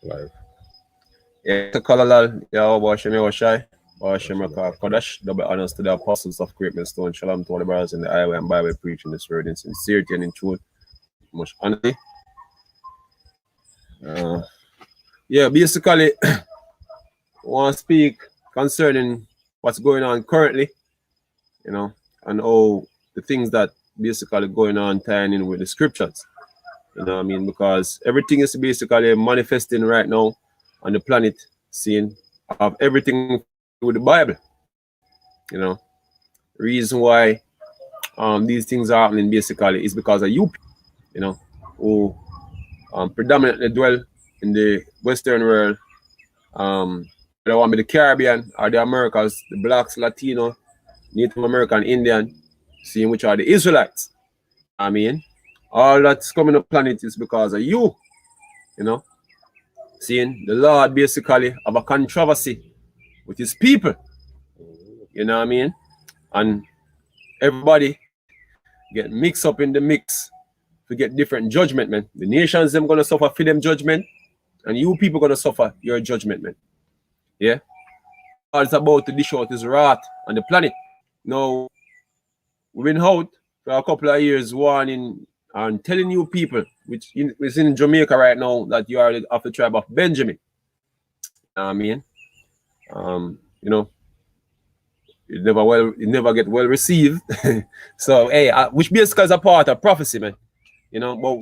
Live. Yeah, to Kalalal, yeah, Washem Yoshai, Washem Kodash, double honors to the apostles of Great Millstone, Shalom to all the brothers in the highway and byway preaching this word in sincerity and in truth, with much honesty. Uh, yeah, basically, I want to speak concerning what's going on currently, you know, and all the things that basically going on tying in with the scriptures. You know what I mean? Because everything is basically manifesting right now on the planet scene of everything with the Bible. You know, reason why these things are happening basically is because of you, you know, who predominantly dwell in the Western world, whether want to be the Caribbean or the Americas, the blacks, Latino, Native American, Indian, seeing which are the Israelites. I mean, all that's coming up planet is because of you know. Seeing the Lord basically have a controversy with his people. You know what I mean? And everybody get mixed up in the mix to get different judgment, man. The nations them gonna suffer for them judgment, and you people gonna suffer your judgment, man. Yeah? God's about to dish out his wrath on the planet. Now, we've been out for a couple of years warning and telling you people, which is in Jamaica right now, that you are of the tribe of Benjamin. I mean, you know, it never get well received. So, hey, which basically is a part of prophecy, man. You know, but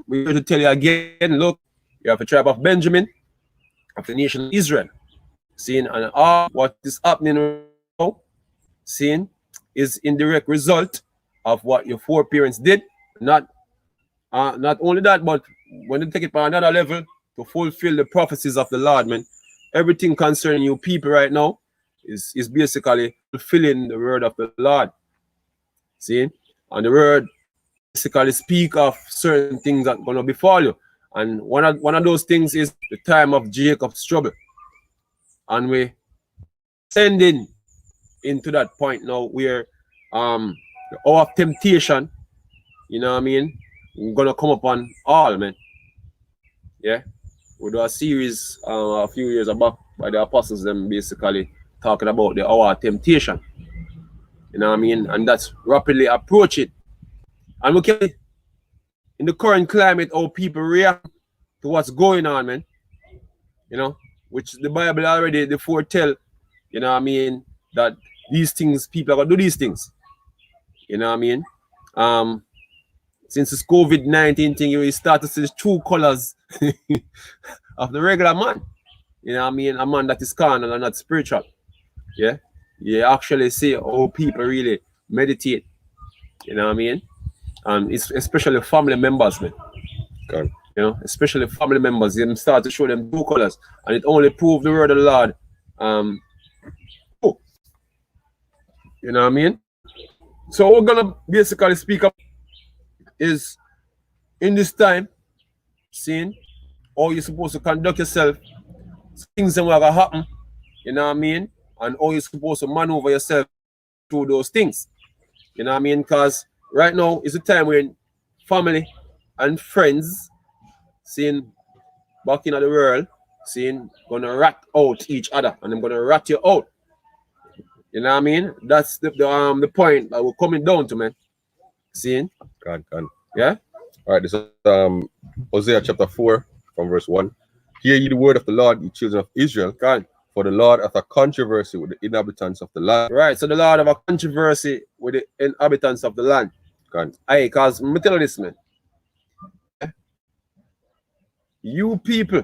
we're here to tell you again, look, you have a tribe of Benjamin, of the nation of Israel. Seeing and all what is happening right now, seeing is indirect result of what your foreparents did. Not only that, but when they take it by another level to fulfill the prophecies of the Lord, man. Everything concerning you people right now is basically fulfilling the word of the Lord. See? And the word basically speak of certain things that are gonna befall you. And one of those things is the time of Jacob's trouble. And we're sending into that point now where the hour of temptation, you know what I mean, we're gonna come upon all, man. Yeah. We do a series a few years back by the apostles, them basically talking about the hour of temptation. You know what I mean? And that's rapidly approaching. And we can, in the current climate, how people react to what's going on, man. You know, which the Bible already they foretell, you know what I mean, that these things, people are gonna do these things. You know what I mean? Since this COVID-19 thing, you start to see the true colors of the regular man. You know what I mean? A man that is carnal and not spiritual. Yeah. You actually see how people really meditate. You know what I mean? And it's especially family members, man. Okay. You know, especially family members, them start to show them true colors. And it only proves the word of the Lord. Oh, you know what I mean? So we're gonna basically speak up is in this time, seeing how you're supposed to conduct yourself, things that are gonna happen, you know what I mean? And how you're supposed to maneuver yourself through those things. You know what I mean? Because right now is the time when family and friends, seeing back in the world, seeing gonna rat out each other and I'm gonna rat you out. You know what I mean? That's the point that we're coming down to, man. Seeing? God. Yeah? All right, this is Hosea chapter 4 from verse 1. Hear ye the word of the Lord, ye children of Israel. God. For the Lord hath a controversy with the inhabitants of the land. Right, so the Lord have a controversy with the inhabitants of the land. God. Aye, because me tell you this, man. You people,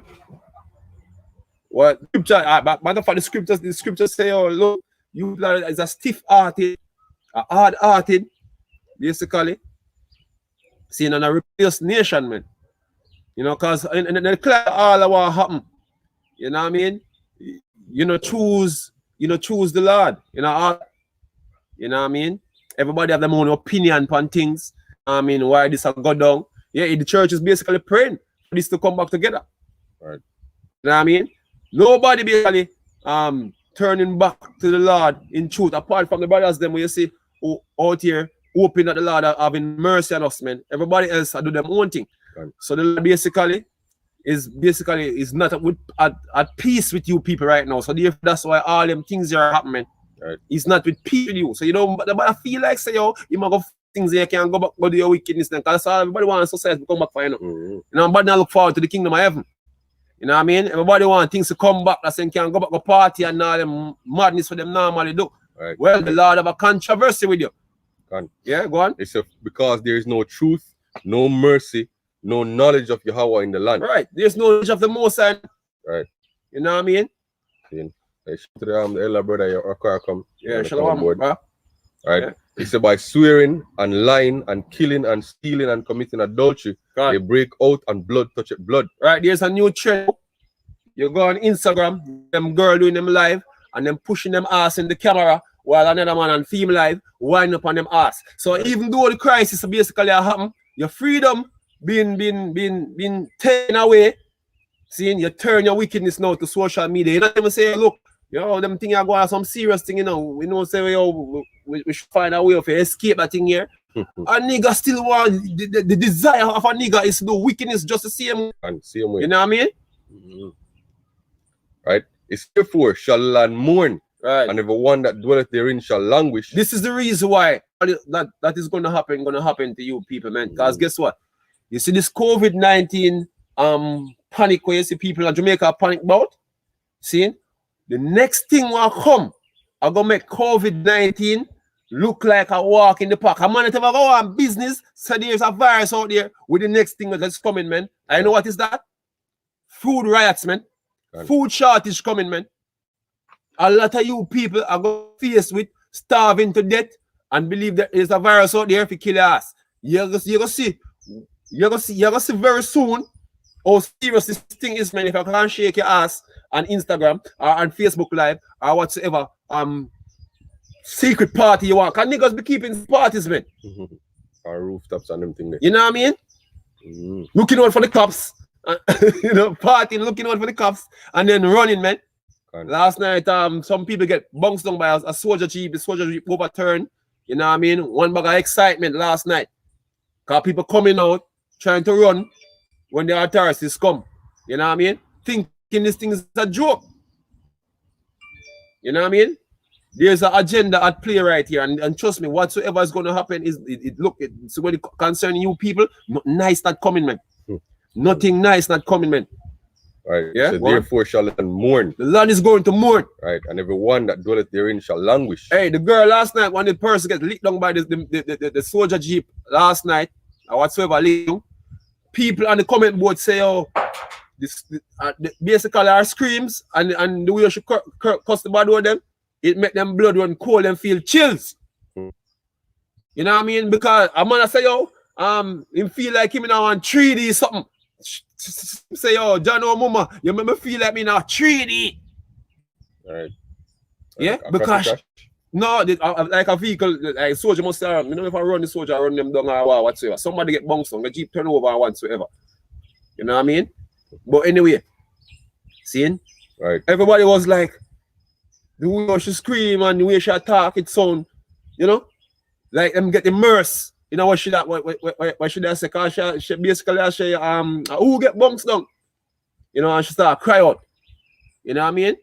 what scripture, matter of fact, the scriptures say, oh, look, you is a stiff-hearted, a hard-hearted, basically, seeing an a rebellious nation, man. You know, because in the clear all of what happen, you know what I mean? You know, choose the Lord, you know what I mean? Everybody have their own opinion on things. I mean, why this will go down. Yeah, the church is basically praying for this to come back together. Right. You know what I mean? Nobody basically turning back to the Lord in truth, apart from the brothers them where you see out here hoping that the Lord having mercy on us, man. Everybody else do their own thing. Right. So the Lord basically is basically is not at peace with you people right now. So therefore, that's why all them things are happening. Right. He's not with peace with you. So you know, but I feel like say yo, you might go things there, you can go back go to your wickedness then. Because everybody wants society to come back for you know. You know, but now look forward to the kingdom of heaven. You know what I mean? Everybody wants things to come back. That's saying can go back to party and all them madness for them normally do. Right. Well, the Lord have a controversy with you. Yeah, go on. It's because there is no truth, no mercy, no knowledge of Yahweh in the land. Right. There's no knowledge of the Most High. Right. You know what I mean? Hey, to the elder brother, your car come. Yeah, shalom, bro. Right. Yeah. It's by swearing and lying and killing and stealing and committing adultery. They break out and blood touch it blood. Right. There's a new trend. You go on Instagram, them girl doing them live and them pushing them ass in the camera while another man on film live wind up on them ass. So even though the crisis basically happen, your freedom being taken away. Seeing you turn your wickedness now to social media. You don't even say, look, yo, them thing are going on some serious thing, you know. We know say yo, we should find a way of escape that thing here. A nigga still want the desire of a nigga is to do wickedness just the same and same way. You know what I mean? Right? It's therefore shall land mourn. Right. And everyone that dwelleth therein shall languish. This is the reason why that is gonna happen to you people, man. Because guess what? You see this COVID-19 panic where you see people in Jamaica panic about. See? The next thing will come, I'm gonna make COVID-19 look like a walk in the park. A man that ever go on business, so there's a virus out there with the next thing that's coming, man. I know what is that? Food riots, man. Food shortage coming, man. A lot of you people are going to face with starving to death and believe that there's a virus out there if you kill your ass. You're gonna see very soon how serious this thing is, man. If you can't shake your ass on Instagram or on Facebook Live or whatsoever secret party you want. Because niggas be keeping parties, man. Or rooftops and them thing there. You know what I mean? Looking out for the cops. You know, partying, looking out for the cops and then running, man. Last night, some people get bounced down by a soldier jeep. The soldier jeep overturned. You know what I mean? One bag of excitement last night. Because people coming out, trying to run when the authorities come. You know what I mean? Thinking this thing is a joke. You know what I mean? There's an agenda at play right here. And trust me, whatsoever is going to happen is, it's when it concerning you people, nothing nice not coming, man. Nothing nice not coming, man. Right. Yeah. So therefore shall land mourn. The land is going to mourn. Right. And everyone that dwelleth therein shall languish. Hey, the girl last night, when the person get licked down by the soldier jeep last night, or whatsoever, people on the comment board say, oh, basically our screams and the way you should cuss the bad word them, it make them blood run cold and feel chills. You know what I mean? Because I'm gonna say, yo, him feel like him now on 3D something. Say, yo, John or Mama, you make me feel like me now 3D. Right. Yeah, because no, like a vehicle, like soldier must say, you know, if I run the soldier, I run them down or whatsoever. Somebody get bounced on, the jeep turn over or whatsoever. You know what I mean? But anyway, seeing? Right. Everybody was like, the way she scream and the way she talk, it sound, you know, like them get immersed. You know what she that what should I say? Cause she basically say who get bounced down? You know, and she start cry out. You know what I mean?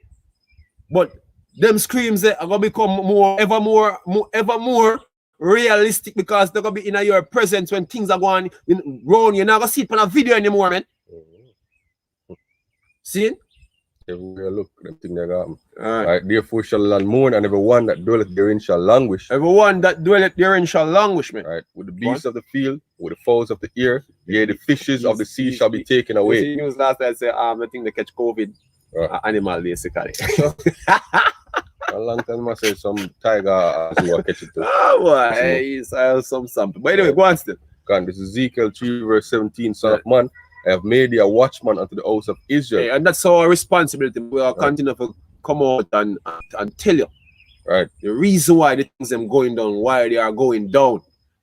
But them screams are gonna become ever more realistic because they're gonna be in your presence when things are going wrong. You're not gonna see it on a video anymore, man. See? Everywhere look, them thing they got. Right. Therefore shall land mourn, and everyone that dwelleth therein shall languish. Everyone that dwelleth therein shall languish, man. Right. With the beasts of the field, with the fowls of the air, yea, the fishes of the sea shall be taken away. You see news last night say, I think they catch COVID. Animal basically. A long time I say some tiger will catch it too. Oh boy, he's some something. But anyway, go on still. This is Ezekiel 3 verse 17, Son of man, I have made thee a watchman unto the house of Israel. Hey, and that's our responsibility. We are continue to come out and tell you. Right. The reason why the things are going down, why they are going down.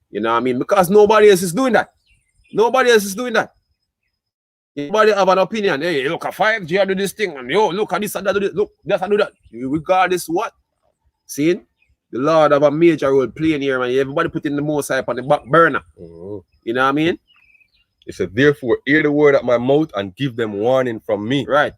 You know what I mean? Because nobody else is doing that. Nobody else is doing that. Nobody have an opinion. Hey, look at 5G, I do this thing, and yo, look at this and that, do this. Look, that's I do that. Regardless what? See? The Lord have a major role playing here, man. Everybody putting the most hype on the back burner. You know what I mean? He said, therefore, hear the word at my mouth and give them warning from me. Right.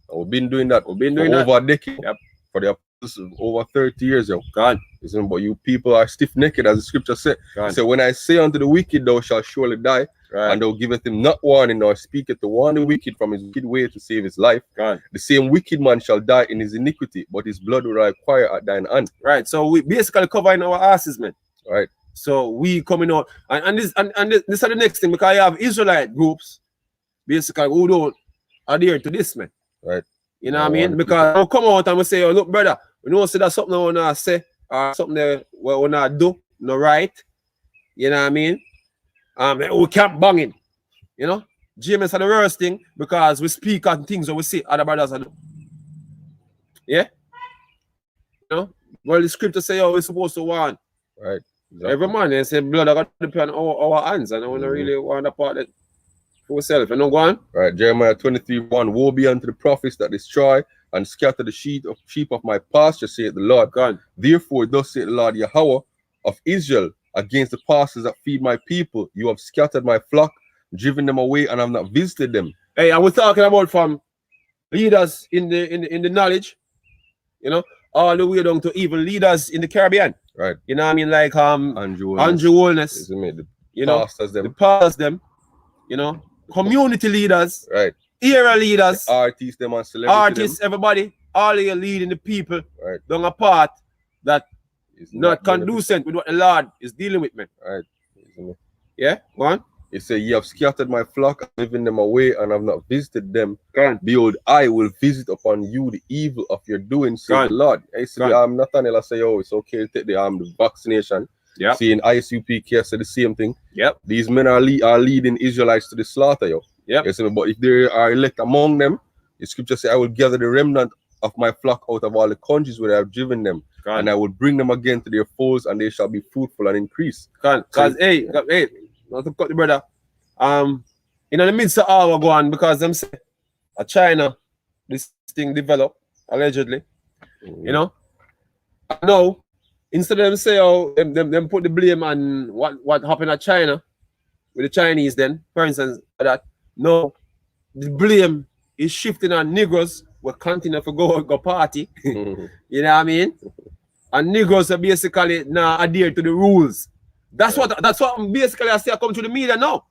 And we've been doing that. We've been doing over a decade. Yep. For the apostles, over 30 years, yo. God. Listen, but you people are stiff-necked, as the scripture said. He said, when I say unto the wicked, thou shalt surely die, and thou giveth him not warning, nor speaketh to warn the wicked from his wicked way to save his life. God. The same wicked man shall die in his iniquity, but his blood will I acquire at thine hand. Right. So we basically covering our asses, man. Right. So we coming out, and this is the next thing, because I have Israelite groups, basically, who don't adhere to this, man. Right. You know what I mean? Because I'll come out and we say, oh, look, brother, we know say that something I wanna say, or something that we wanna do, no right. You know what I mean? We can't bang it. You know? James are the worst thing because we speak on things that we see other brothers are do. Yeah? You know? Well, the scripture say, oh, we're supposed to warn. Right. Exactly. Every man, they say blood are going to depend on our hands, and I want to really want to part that for ourselves. You know, go on? Right. Jeremiah 23:1. Woe be unto the prophets that destroy and scatter the sheep of my pasture, saith the Lord. God. Therefore, thus saith the Lord Yahweh of Israel, against the pastors that feed my people, you have scattered my flock, driven them away, and have not visited them. Hey, I was talking about from leaders in the knowledge, you know, all the way down to even leaders in the Caribbean. Right. You know what I mean? Like Andrew Wellness. You know, the pastors them, you know, community leaders, right, era leaders, the artists them and celebrities, artists, everybody, all of you leading the people, right, down a path that is not conducive with what the Lord is dealing with, man. Right. Yeah, go on. He said, ye have scattered my flock, driven them away, and have not visited them. Behold, I will visit upon you the evil of your doing, said the Lord. I said, Nathaniel, I say, oh, it's okay to take the vaccination. Yeah. Seeing ISUPK said the same thing. Yep. These men are leading Israelites to the slaughter, yo. Yep. But if there are elect among them, the scripture says, I will gather the remnant of my flock out of all the countries where I have driven them, and I will bring them again to their foes, and they shall be fruitful and increase. Because, hey, not to cut the brother. In the midst of all we're going, because them say China, this thing developed, allegedly. You know? No, instead of them say, oh, them put the blame on what happened at China with the Chinese then, for instance, that no, the blame is shifting on Negroes who continue to go party. You know what I mean? And Negroes are basically now adhere to the rules. That's what basically I see I come to the media now.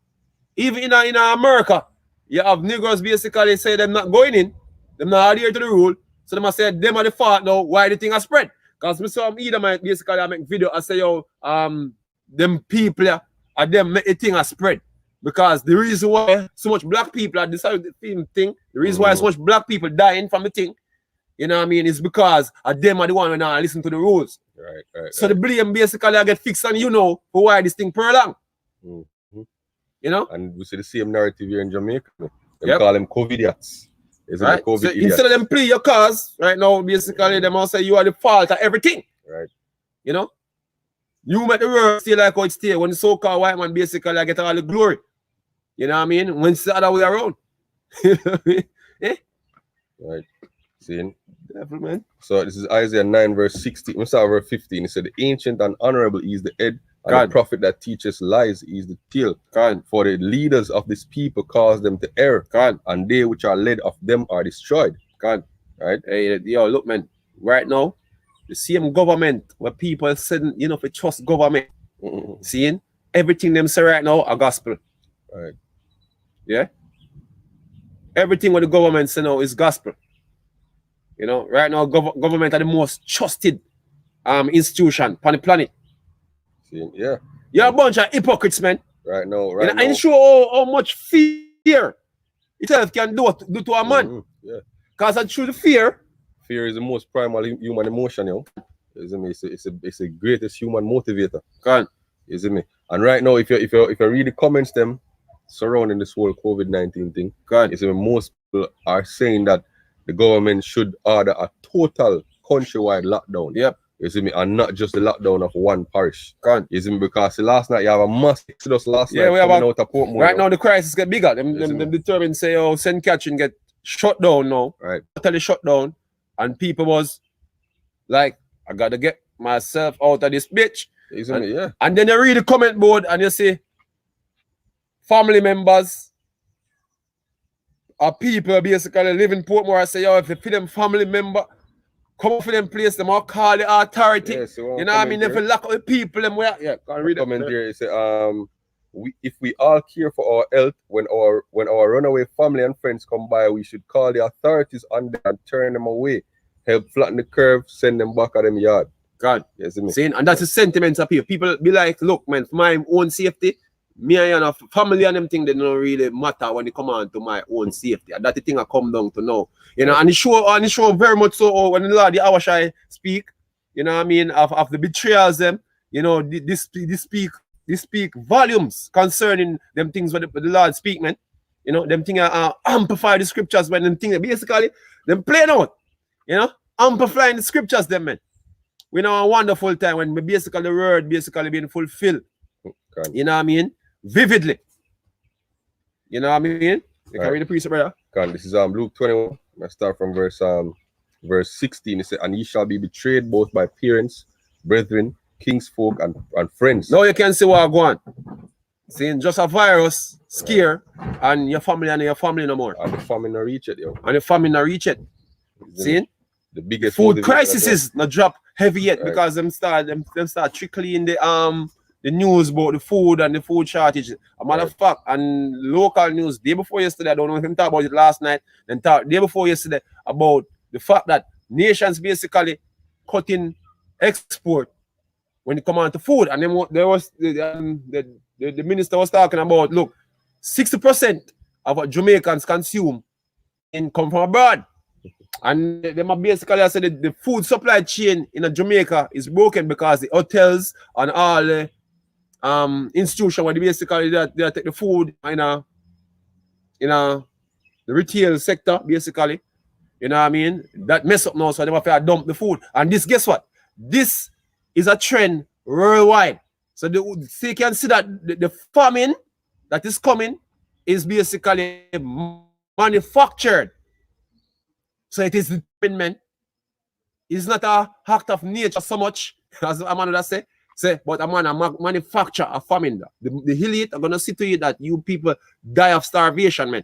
Even in America, you have Negroes basically say them not going in, them not adhere to the rule. So they must say them are the fault now why the thing has spread. Because me saw either basically I make video, I say yo, them people are them make the thing has spread. Because the reason why so much black people are decided the thing, the reason why so much black people dying from the thing, you know what I mean, is because them are the one when I listen to the rules. Right. So the blame basically I get fixed on you know for why this thing prolong. You know? And we see the same narrative here in Jamaica. They call them COVIDiats. Right? So instead of them play your cause, right now, basically, they must say you are the fault of everything. Right. You know? You make the world stay like how it stay when the so-called white man basically get all the glory. You know what I mean? When it's the other way around. Right. Seeing? Devil, man. So this is Isaiah 9 verse 16. We start verse 15. It said, the ancient and honorable is the head, and the prophet that teaches lies is the tail. For the leaders of this people cause them to err, and they which are led of them are destroyed. Right? Hey, yo, look, man. Right now, the same government where people said, you know, if you trust government, seeing everything them say right now are gospel. Right. Yeah. Everything what the government say now is gospel. You know, right now, government are the most trusted institution on the planet. Yeah. You're a bunch of hypocrites, man. Right now, now. And show how much fear itself can do to a man. Yeah. Because through the fear. Fear is the most primal human emotion, you know. It's the greatest human motivator. You see me? And right now, if you read the comments them surrounding this whole COVID-19 thing, you see me, most people are saying that the government should order a total countrywide lockdown. Yep. You see me? And not just the lockdown of one parish. You see me? Because last night you have a mass exodus last night we have out of Portmore. Right now the crisis get bigger. Them determined say, oh, St. Catherine get shut down now. Right. Totally shut down. And people was like, I gotta get myself out of this bitch. You see me? Yeah. And then you read the comment board and you say, family members or people basically live in Portmore and say, yo, if they feel them family member, come up for them place, them all call the authority. Yes, you know what I mean? If you lock up the people, them where can't read comment here. It say, if we all care for our health, when our runaway family and friends come by, we should call the authorities on them and turn them away. Help flatten the curve, send them back at them yard. God, yes, saying, and that's the sentiments of people. People be like, look, man, for my own safety, me and family and them thing, they don't really matter when they come on to my own safety. And that's the thing I come down to now. You know, and it show very much so when the Lord the Awashai speak, you know what I mean, of the betrayals them, you know, this speak volumes concerning them things when the Lord speak, man. You know, them things amplify the scriptures when them things basically them playing out, you know, amplifying the scriptures them, man. We know a wonderful time when basically the word basically being fulfilled. You know what I mean? Vividly. You know what I mean? You can read the precept, brother. This is Luke 21. I start from verse 16. It says, and ye shall be betrayed both by parents, brethren, kinsfolk, and friends. Now you can see what I go on. Saying just a virus scare and your family no more. And the famine not reach it, yo. And the famine not reach it. Seeing? The biggest food crisis is not drop heavy yet because them start trickling the news about the food and the food shortage. A matter of fact, and local news day before yesterday, I don't know if we talked about it last night, then talk day before yesterday about the fact that nations basically cutting export when it come on to food. And then there was the minister was talking about, look, 60% of what Jamaicans consume come from abroad. And they basically said the food supply chain in Jamaica is broken because the hotels and all the institutions where they basically they take the food in the retail sector, basically. You know what I mean? That mess up now, so they have to dump the food. And this, guess what? This is a trend worldwide. So you can see that the famine that is coming is basically manufactured. So it is determined. It's not a act of nature so much as a man would say, but a man manufacture a famine. The elite are gonna see to it that you people die of starvation, man.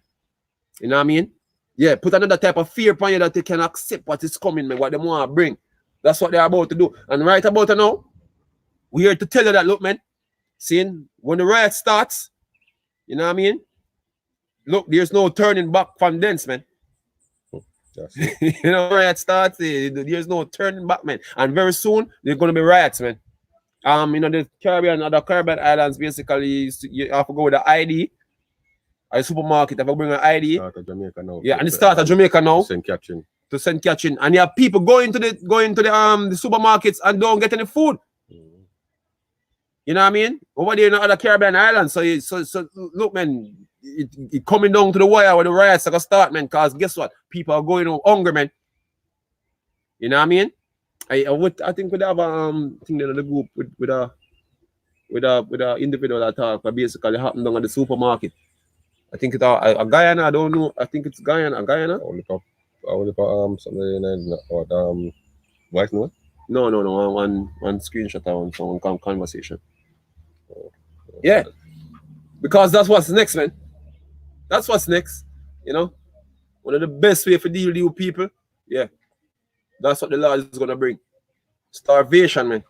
You know what I mean? Yeah, put another type of fear upon you that they can accept what is coming, man, what they want to bring. That's what they're about to do. And right about now, we're here to tell you that, look, man, seeing when the riot starts, you know what I mean? Look, there's no turning back from thence, man. You know, riot starts, there's no turning back, man. And very soon, there's going to be riots, man. You know, the Caribbean islands, basically, you have to go with the ID. At the supermarket, if I bring an ID. Jamaica now. Yeah, and it starts at Jamaica now. To send catching. And you have people going to the supermarkets and don't get any food. You know what I mean? Over there in the other Caribbean islands. So look, man, it coming down to the wire where the riots are gonna start, man. Because guess what? People are going on hungry, man. You know what I mean? I think we have thing in the group with a individual that talk what basically happened down at the supermarket. I think it's a Guyana, I don't know. I think it's Guyana. Only for something or voice note? No. One screenshot on some conversation. Yeah. Because that's what's next, man. That's what's next. You know? One of the best way for deal with you people. Yeah. That's what the Lord is gonna bring. Starvation, man.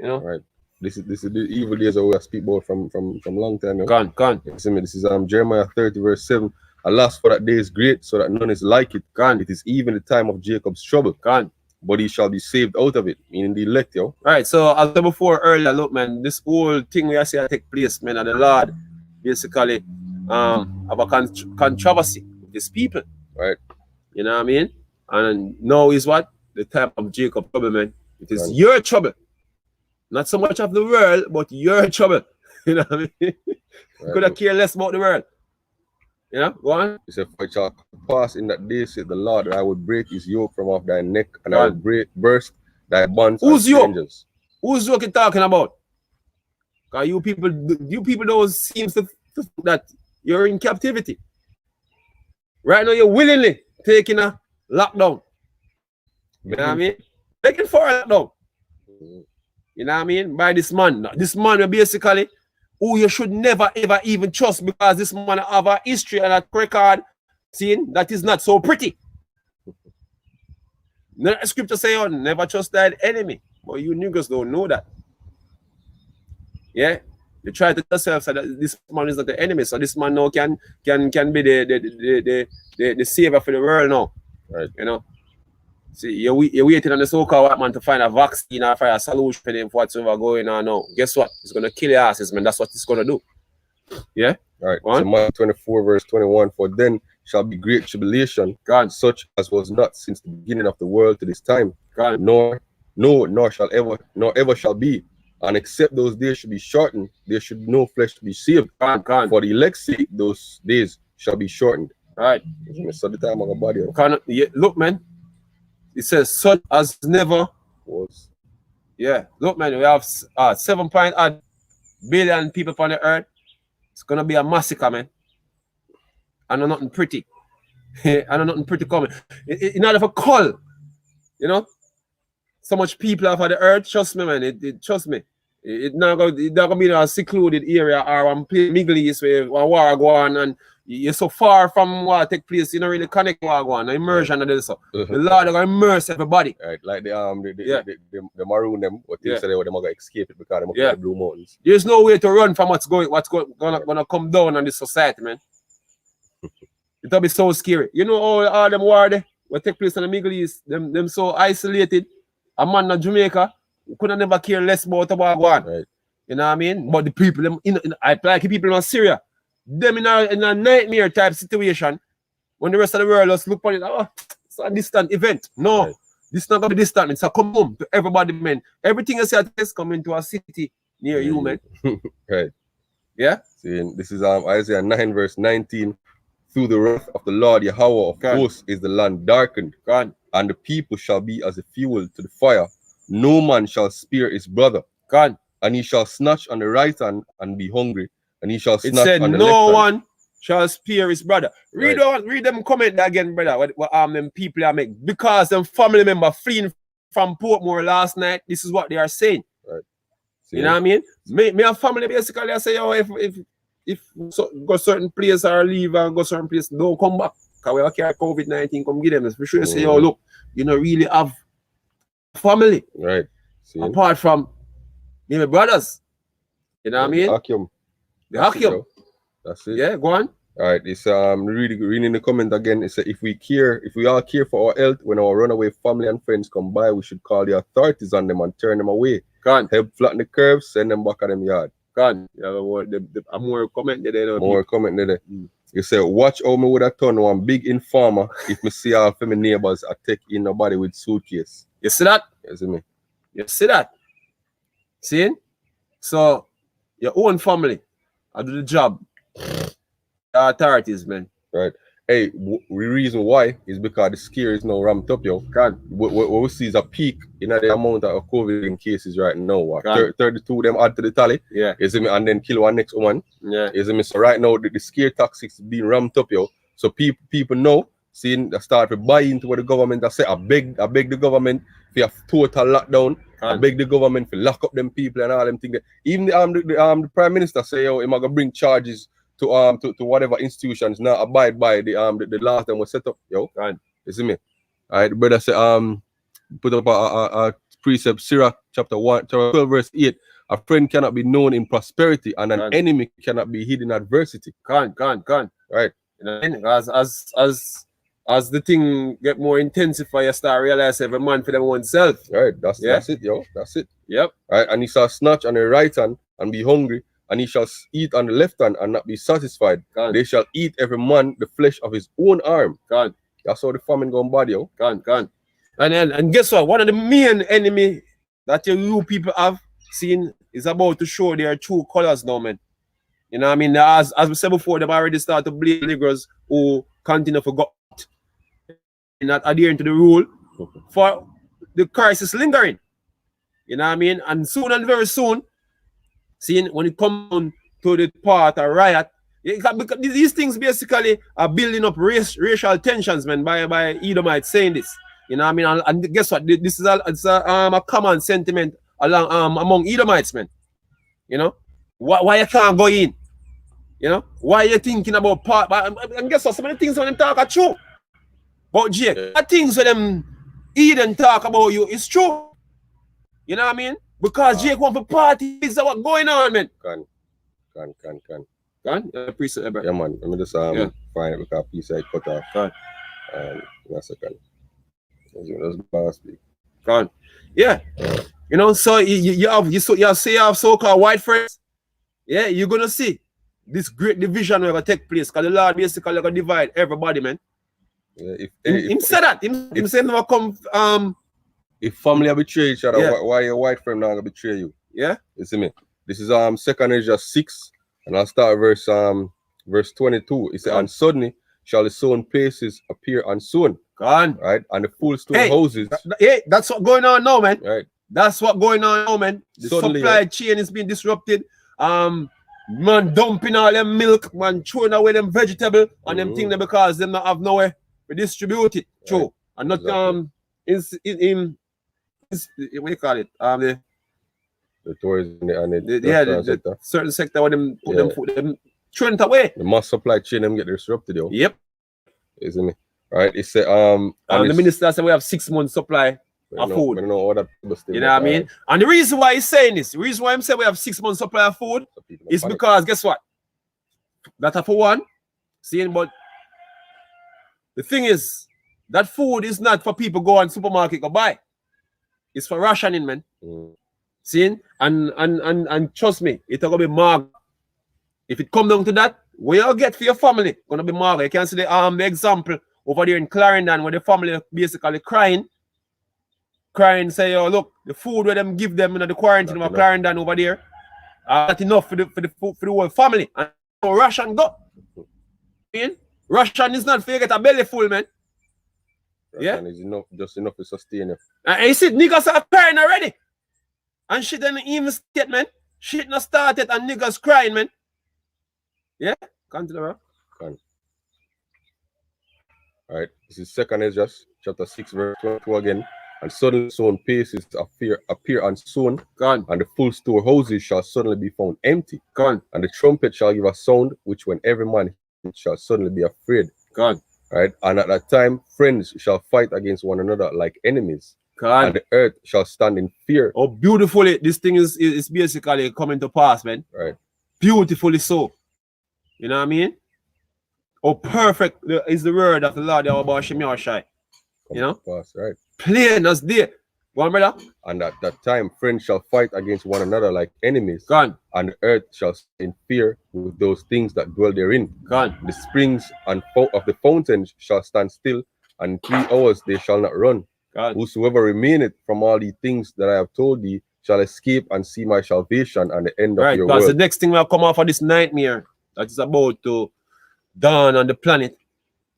You know? Right. This is the evil days that we speak about from long time. Gone. You see me? This is Jeremiah 30 verse 7. Alas, for that day is great, so that none is like it. Gone. It is even the time of Jacob's trouble. Gone. But he shall be saved out of it, meaning the elect, yo. Right. So as I said before earlier, look, man, this whole thing we are seeing take place, man, and the Lord basically have a controversy with these people. Right. You know what I mean? And now is what? The time of Jacob's trouble, man. It is your trouble. Not so much of the world, but your trouble. You know what I mean? Right. Could have care less about the world. You know, go on. He said, for it shall pass in that day, said the Lord, that I will break his yoke from off thy neck, and I will burst thy bonds. Who's yoke? Who's yoke you talking about? Because you people don't seem to think that you're in captivity. Right now, you're willingly taking a lockdown. You know what I mean? Making for a lockdown. You know what I mean? By this man. This man will basically who you should never ever even trust because this man have a history and a record, seeing that is not so pretty. The scripture say, "Oh, never trust that enemy," but you niggas don't know that. Yeah, you try to tell yourself that this man is not the enemy, so this man now can be the savior for the world now. Right. You know. See, you're waiting on the so-called white man to find a vaccine or find a solution for them for whatsoever going on now. Guess what? It's gonna kill your asses, man. That's what it's gonna do. Yeah. Right. So Matthew 24 verse 21. For then shall be great tribulation, God, such as was not since the beginning of the world to this time, God, nor ever shall be. And except those days should be shortened, there should no flesh be saved. God. For the elect's sake, those days shall be shortened. Right. So the time of a body look, man. It says such as never was. Yeah. Look, man. We have 7.8 billion people on the earth. It's gonna be a massacre, man. I know nothing pretty. I know nothing pretty coming. In order for call, you know, so much people off of the earth. Trust me, man. Trust me. It's not gonna be in a secluded area or one Middle East where a war go on and you're so far from what take place. You don't really connect war go on. The immersion and this so. The Lord are gonna immerse everybody. Right, like the maroon them. What they say they gonna escape it because they the Blue Mountains. There's no way to run from what's gonna come down on this society, man. It'll be so scary. You know all them war there what take place in the Middle East. Them so isolated. A man in Jamaica could never care less about what go on. Right. You know what I mean? But the people them like people in Syria, them in a nightmare type situation when the rest of the world just look on it. Oh, it's a distant event. No, right. This is not gonna be distant. It's a come home to everybody, man. Everything you see at this coming to a city near you, man. Right. Yeah. See, this is Isaiah 9 verse 19. Through the wrath of the Lord Yahweh of hosts is the land darkened, and the people shall be as a fuel to the fire. No man shall spare his brother, and he shall snatch on the right hand and be hungry, and he shall snatch on the left hand. No one shall spare his brother. Read them comment again, brother. What them people are making because them family member fleeing from Portmore last night. This is what they are saying. Right. You know what I mean? Me a family basically I say, oh, if go certain place or leave and go certain place, don't come back. Because we carry COVID-19, come get them. For sure say, oh, look, you know, really have family. Right. See? Apart from my brothers. You know what I mean? The Hakim. That's it. Yeah, go on. All right, it's reading the comment again. It says if we all care for our health, when our runaway family and friends come by, we should call the authorities on them and turn them away. Help flatten the curves, send them back at them yard. More comment there. More comment there. You say, watch how me would have turned one big informer if me see all my neighbors attack in nobody with suitcase. You see that? You see me? You see that? See? So your own family, I do the job. The authorities, man. Right. Hey, the reason why is because the scare is now ramped up, yo. What we see is a peak in the amount of COVID cases right now. 32 of them add to the tally. Yeah. You see me? And then kill one next one. Yeah. You see me? So right now, the scare tactics is being ramped up, yo. So people know, seeing they start to buy into what the government I say. I beg the government for a total lockdown. I beg the government to lock up them people and all them things. Even the Prime Minister say, yo, I'm gonna bring charges to whatever institutions now abide by the laws that was set up, yo. You see me? All right, the brother say put up a precept, Sirach chapter 12 verse 8. A friend cannot be known in prosperity, and an enemy cannot be hid in adversity. Right. You know, as the thing get more intensified, you start realize every man for them oneself. Right, that's it, yo. That's it. Yep. Right, and he shall snatch on the right hand and be hungry, and he shall eat on the left hand and not be satisfied. They shall eat every man the flesh of his own arm. That's how the famine gone bad, yo. And guess what? One of the main enemy that you people have seen is about to show their true colors now, man. You know what I mean? As we said before, they've already started to blame niggers who continue to go not adhering to the rule for the crisis lingering. You know what I mean? And soon and very soon, seeing when it comes to the part of riot, because these things basically are building up racial tensions, man, by Edomites saying this. You know what I mean? And guess what? This is a common sentiment among Edomites, man. You know? Why you can't go in? You know? Why you thinking about part? And guess what? Some of the things when them talk are true. But Jake, the things when them Eden talk about you is true. You know what I mean? Because Jake want to party. Is that what's going on, man? Can. Can? Appreciate it, bro. Yeah, man. Let me just find it because piece I cut off. Can. In a second. Just speak. Can. Yeah. You know, so you have so-called white friends. Yeah, you're gonna see this great division will take place because the Lord basically gonna divide everybody, man. Yeah, Him said that. Him said never come if family betray each other, Yeah. why your white friend not gonna betray you? Yeah. You see me? This is 2 Ezra 6, and I'll start verse 22. It says, and suddenly shall the sown places appear unsown. Gone. Right? And the full storehouses. Hey, that's what's going on now, man. Right. That's what's going on now, man. The Suddenly, supply chain is being disrupted. Man dumping all them milk, man throwing away them vegetable and them things because them not have nowhere to distribute it. True. Right. And not what do you call it? The tourism and the the certain sector where them put them throwing it away. The mass supply chain them get disrupted, yo. Yep. You see me? Right? It's the minister said we have 6 months supply of food. I don't know all that still, you know what I mean? And the reason why he's saying this, the reason why I'm saying we have 6 months supply of food is because guess what? That for one, seeing, but the thing is, that food is not for people go on supermarket go buy. It's for rationing, man. Seeing? And trust me, it's gonna be marked. If it come down to that, what you get for your family gonna be marked. You can see the example over there in Clarendon where the family basically crying, say, oh look, the food where them give them in the quarantine of Clarendon over there, not enough for the whole family. And so ration go. Ration is not for you get a belly full, man. Ration is enough, just enough to sustain you. And you see, niggas are crying already. And shit didn't even state, man. Shit not started and niggas crying, man. Yeah? Continue, bro. Alright, this is 2 Ezra chapter 6, verse 22 again. And suddenly sown places appear unsown, and the full storehouses shall suddenly be found empty. And the trumpet shall give a sound, which when every man shall suddenly be afraid. Right? And at that time, friends shall fight against one another like enemies. And the earth shall stand in fear. Oh, beautifully, this thing is basically coming to pass, man. Right. Beautifully so. You know what I mean? Oh, perfect is the word of the Lord about Shemiyah. You know? Pass, right. Plain as day. Go on, brother. And at that time, friends shall fight against one another like enemies. And the earth shall stand in fear with those things that dwell therein. The springs and of the fountains shall stand still, and in 3 hours they shall not run. Whosoever remaineth from all the things that I have told thee shall escape and see my salvation and the end of your world. Because the next thing will come off of this nightmare that is about to dawn on the planet.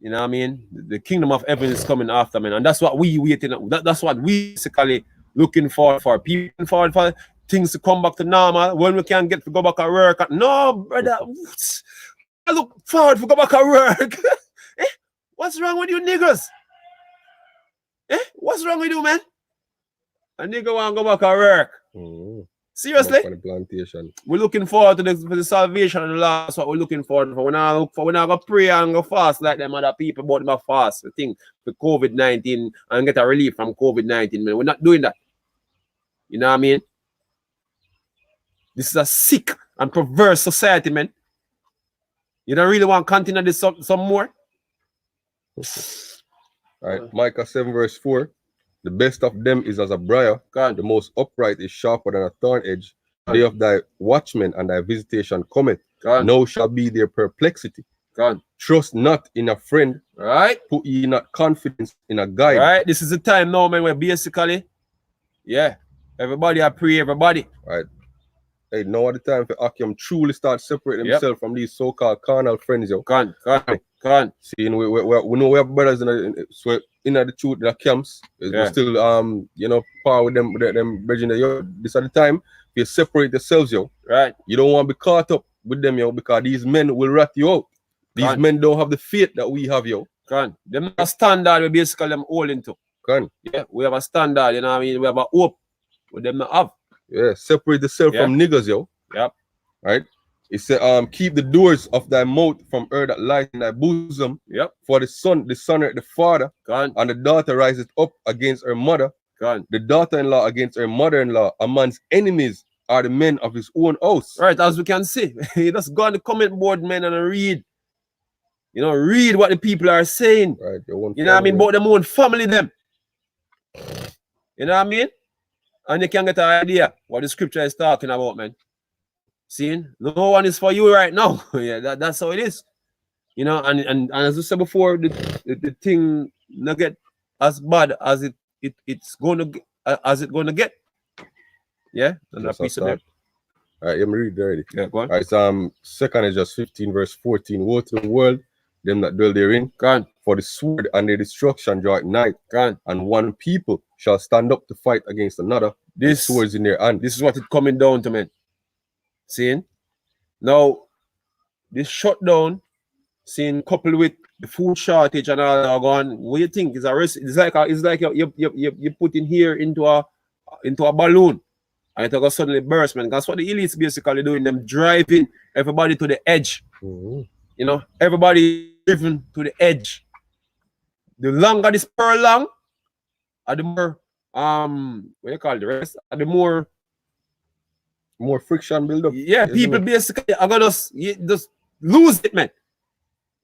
You know what I mean? The kingdom of heaven is coming after, man. And that's what we waiting. That's what we basically looking for. People forward for things to come back to normal. When we can get to go back to work. No, brother. I look forward to go back to work. What's wrong with you niggas? What's wrong with you, man? A nigga want to go back to work. Seriously? We're looking forward to the salvation of the Lord. That's what we're looking forward for. We're not going to pray and go fast like them other people, but them fast. We think for COVID-19 and get a relief from COVID-19, man. We're not doing that. You know what I mean? This is a sick and perverse society, man. You don't really want to continue this some more? All right, Micah 7 verse 4. The best of them is as a briar, the most upright is sharper than a thorn edge. The day of thy watchmen and thy visitation cometh. Now shall be their perplexity. Trust not in a friend. Right. Put ye not confidence in a guide. Right. This is the time now, man, where basically, everybody I pray, everybody. Right. Hey, now at the time for Akim truly start separating themselves from these so-called carnal friends, yo. Seeing we know we have brothers in the truth, the camps. We still par with them bridging the this at the time. You separate yourselves, yo. Right. You don't want to be caught up with them, yo, because these men will rat you out. These men don't have the faith that we have, yo. Them a standard we basically them all into. Yeah, we have a standard, you know what I mean? We have a hope with them not have. Yeah, separate yourself from niggas, yo. Yep. right? It said, keep the doors of thy mouth from her that lies in thy bosom. Yep. For the son the father, Gone. and the daughter rises up against her mother. Gone. The daughter-in-law against her mother-in-law. A man's enemies are the men of his own house. Right, as we can see, you just go on the comment board, man, and read. You know, read what the people are saying. Right, you know what I mean? About them own family, them. You know what I mean? And you can get an idea what the scripture is talking about, man. Seeing? No one is for you right now. Yeah, that's how it is. You know, and as I said before, the thing not get as bad as it's gonna get, as it's gonna get. Yeah, and that piece of it. All right, let me read it already. Yeah, go on. All right, second is just 15 verse 14. Woe to the world, them that dwell therein. Gone. For the sword and the destruction draw at night. Gone. And one people shall stand up to fight against another. This swords in their hand. This is what it's coming down to, man. Seeing? Now, this shutdown, seeing coupled with the food shortage and all that going, what do you think? It's like you put in here into a balloon. And it will suddenly burst, man. That's what the elites basically doing. Them driving everybody to the edge. Mm-hmm. You know, everybody driven to the edge. The longer this prolong, the more what you call the rest, the more friction build up. Yeah, people basically are gonna just lose it, man.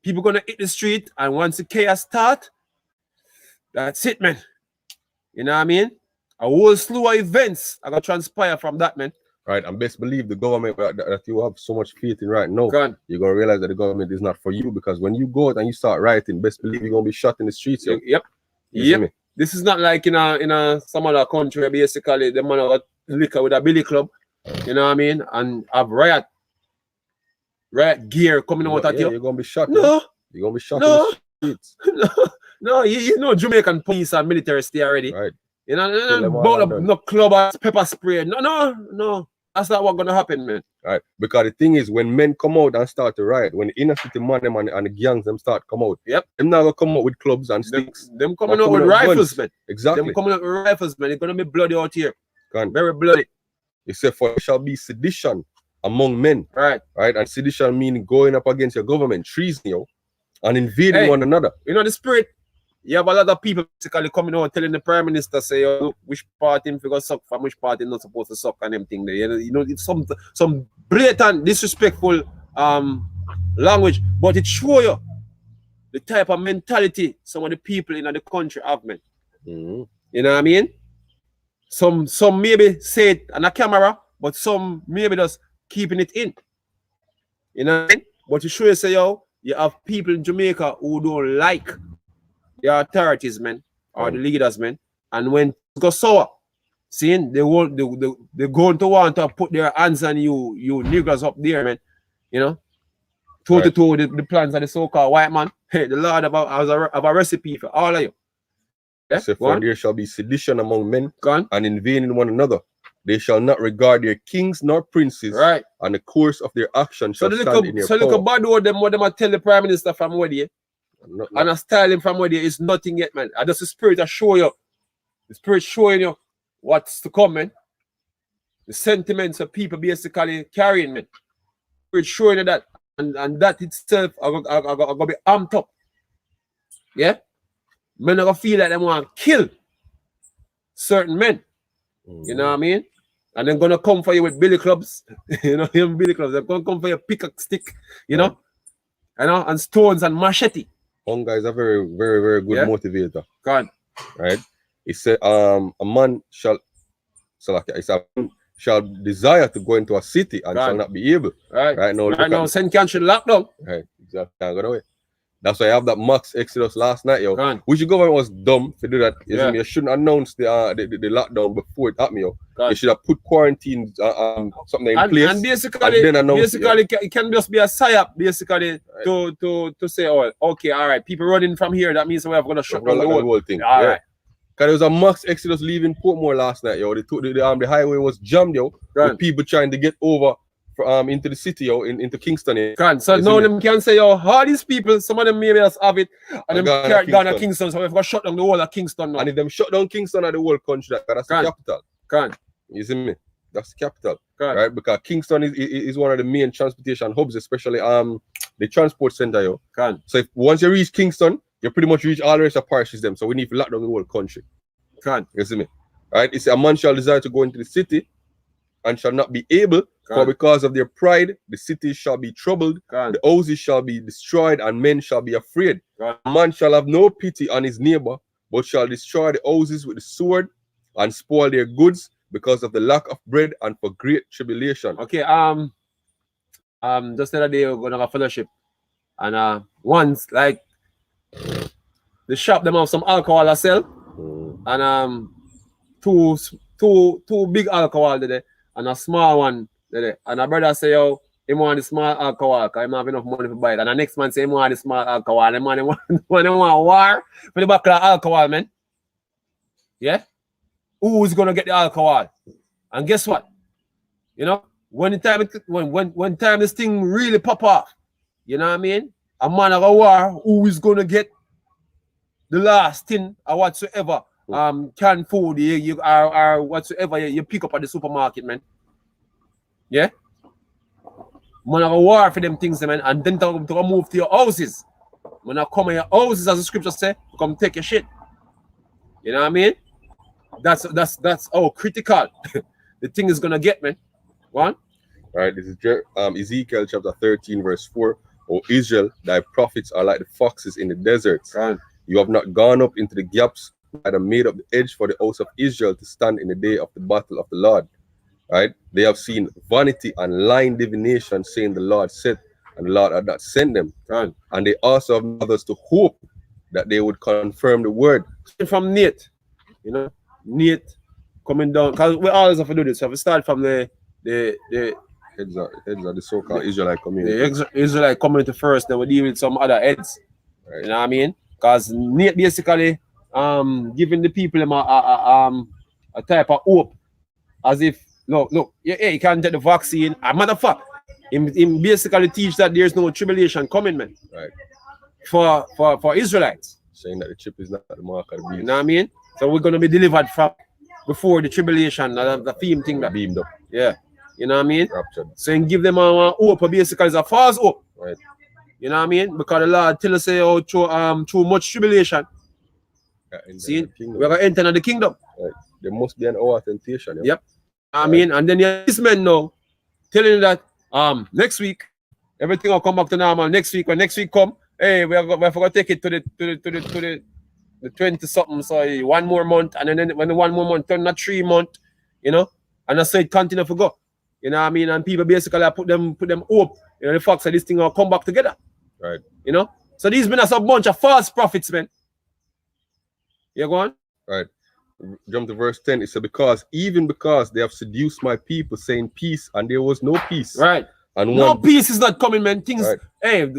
People gonna hit the street, and once the chaos start, that's it, man. You know what I mean? A whole slew of events are gonna transpire from that, man. Right, and best believe the government that you have so much faith in right now, you're gonna realize that the government is not for you, because when you go out and you start rioting, best believe you're gonna be shot in the streets. Yo. Yep. This is not like in a some other country where basically the man got liquor with a billy club, you know what I mean, and have riot gear coming out at you. You're gonna be shot. No, you're gonna be shot in the streets. No, you know Jamaican police and military stay already. Right. You know, no club or pepper spray. No. That's not what's gonna happen, man. Right. Because the thing is, when men come out and start to riot, when the inner city man them and the gangs them start come out, yep, them not gonna come out with clubs and sticks. Them coming out with rifles, man. Exactly. Them coming out with rifles, man. It's gonna be bloody out here. Very bloody. Except for there shall be sedition among men. Right. Right. And sedition meaning going up against your government, treason, yo, and invading one another. You know the spirit. You have a lot of people basically coming out telling the prime minister, say, oh, which party him figure suck from which party not supposed to suck and them thing there. You know, it's some blatant disrespectful language, but it show you the type of mentality some of the people in the country have, man. Mm-hmm. You know what I mean? Some maybe say it on a camera, but some maybe just keeping it in. You know what I mean? But to show you, say, yo, you have people in Jamaica who don't like the authorities, man, or the leaders, man, and when it goes sour, seeing they're going to want to put their hands on you niggers up there, man. You know, toe to toe the plans of the so-called white man. Hey, the Lord have a recipe for all of you. Yeah? So for there shall be sedition among men and invading one another. They shall not regard their kings nor princes, right? And the course of their action shall stand in their power. So look bad what them I tell the prime minister from where they. And a styling from where there is nothing yet, man. And just the spirit that show you. The spirit showing you what's to come, man. The sentiments of people basically carrying, man. The spirit showing you that. And that itself are gonna be amped up. Yeah? Men are gonna feel like they want to kill certain men. You know what I mean? And they're gonna come for you with billy clubs. You know, billy clubs. They're gonna come for your pickaxe stick, you know? And stones and machete. Hunger is a very, very, very good motivator. Right? It said, a man shall desire to go into a city and shall not be able. Right now, St. Country lockdown. Right, exactly. Can't go away. That's why I have that max exodus last night, yo. Which the government was dumb to do that. You shouldn't announce the lockdown before it happened, yo. You should have put quarantine something in place. And basically, it can just be a psyop, basically, to say, oh, okay, all right, people running from here, that means we're going to shut down the whole thing. All right. Because there was a max exodus leaving Portmore last night, yo. The highway was jammed, yo, with people trying to get over into the city, yo, into Kingston. So now them can say, yo, all these people, some of them maybe just have it, and them carry down to Kingston, so we've got shut down the whole of Kingston now. And if them shut down Kingston or the whole country, that's the capital. You see me? That's the capital. right? Because Kingston is one of the main transportation hubs, especially the transport center, yo. So once you reach Kingston, you pretty much reach all the rest of parishes them. So we need to lock down the whole country. You see me? Right? It's a man shall desire to go into the city and shall not be able, for because of their pride, the city shall be troubled, the houses shall be destroyed, and men shall be afraid. A man shall have no pity on his neighbor, but shall destroy the houses with the sword and spoil their goods because of the lack of bread and for great tribulation. Okay, just the other day we're going to have a fellowship, and once like the shop them have some alcohol to sell, and two big alcohol today and a small one today. And a brother say, yo, he want the small alcohol because he don't have enough money to buy it. And the next man say he want the small alcohol. And the man want war for the back of the alcohol, man. Yeah? Who's gonna get the alcohol? And guess what? You know, when time this thing really pop off, you know what I mean? A man of a war, who is gonna get the last thing or whatsoever? Canned food or whatsoever you pick up at the supermarket, man. Yeah? Man have a war for them things, man, and then to move to your houses. When I come in your houses, as the scripture say, come take your shit. You know what I mean? That's how critical the thing is gonna get, man. One. All right, this is Ezekiel chapter 13, verse 4. O Israel, thy prophets are like the foxes in the deserts. You have not gone up into the gaps, neither made up the edge for the house of Israel to stand in the day of the battle of the Lord. Right? They have seen vanity and lying divination, saying the Lord said, and the Lord had not sent them. And they also have others to hope that they would confirm the word. From Nate, you know, Nate coming down, because we always have to do this. So we start from the heads of the so-called Israelite community. The Israelite community first, then we deal with some other heads. Right. You know what I mean? Because Nate basically giving the people a type of hope, as if look, yeah, you can't take the vaccine. A matter of fact, him basically teach that there's no tribulation coming, man. Right. For Israelites. Saying that the chip is not the mark of the beast. You know what I mean? So we're gonna be delivered from before the tribulation, the theme thing that beamed up. Yeah. You know what I mean? Raptured. So and give them a hope, basically it's a false hope. Right. You know what I mean? Because the Lord tell us through much tribulation. See, we're gonna enter the kingdom. Right. There must be an hour temptation. Yeah? Yep. I mean, and then these men now telling you that next week everything will come back to normal. Next week, when next week come, hey, we're gonna take it to the 20 something. So 1 more month, and then when the 1 more month turn to 3 months, you know, and I say it continue to go. You know what I mean? And people basically put them hope, you know, the fact that this thing will come back together. Right. You know? So these men are a bunch of false prophets, man. You go on? Right. Jump to verse 10. It said, even because they have seduced my people, saying peace, and there was no peace. Right. And no peace is not coming, man. Things, right. Hey,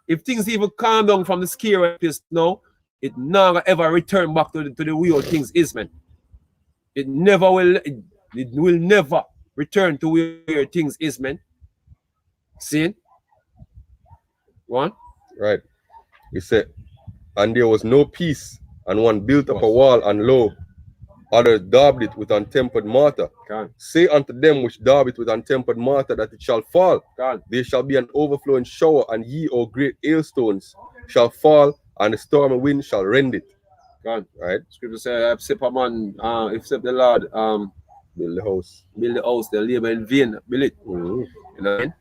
if things even calm down from the scare piece now, it never ever return back to the real things is, man. It never will. It will never return to where things is, man. See? One. Right. It said, and there was no peace, and one built up a wall, and lo, others daubed it with untempered mortar. Say unto them which daub it with untempered mortar that it shall fall. There shall be an overflowing shower, and ye, O great hailstones, shall fall, and the stormy wind shall rend it. Right? Scripture says, except a man, except the Lord, build the house. Build the house, they labor in vain. Build it. Mm-hmm. You know what I mean?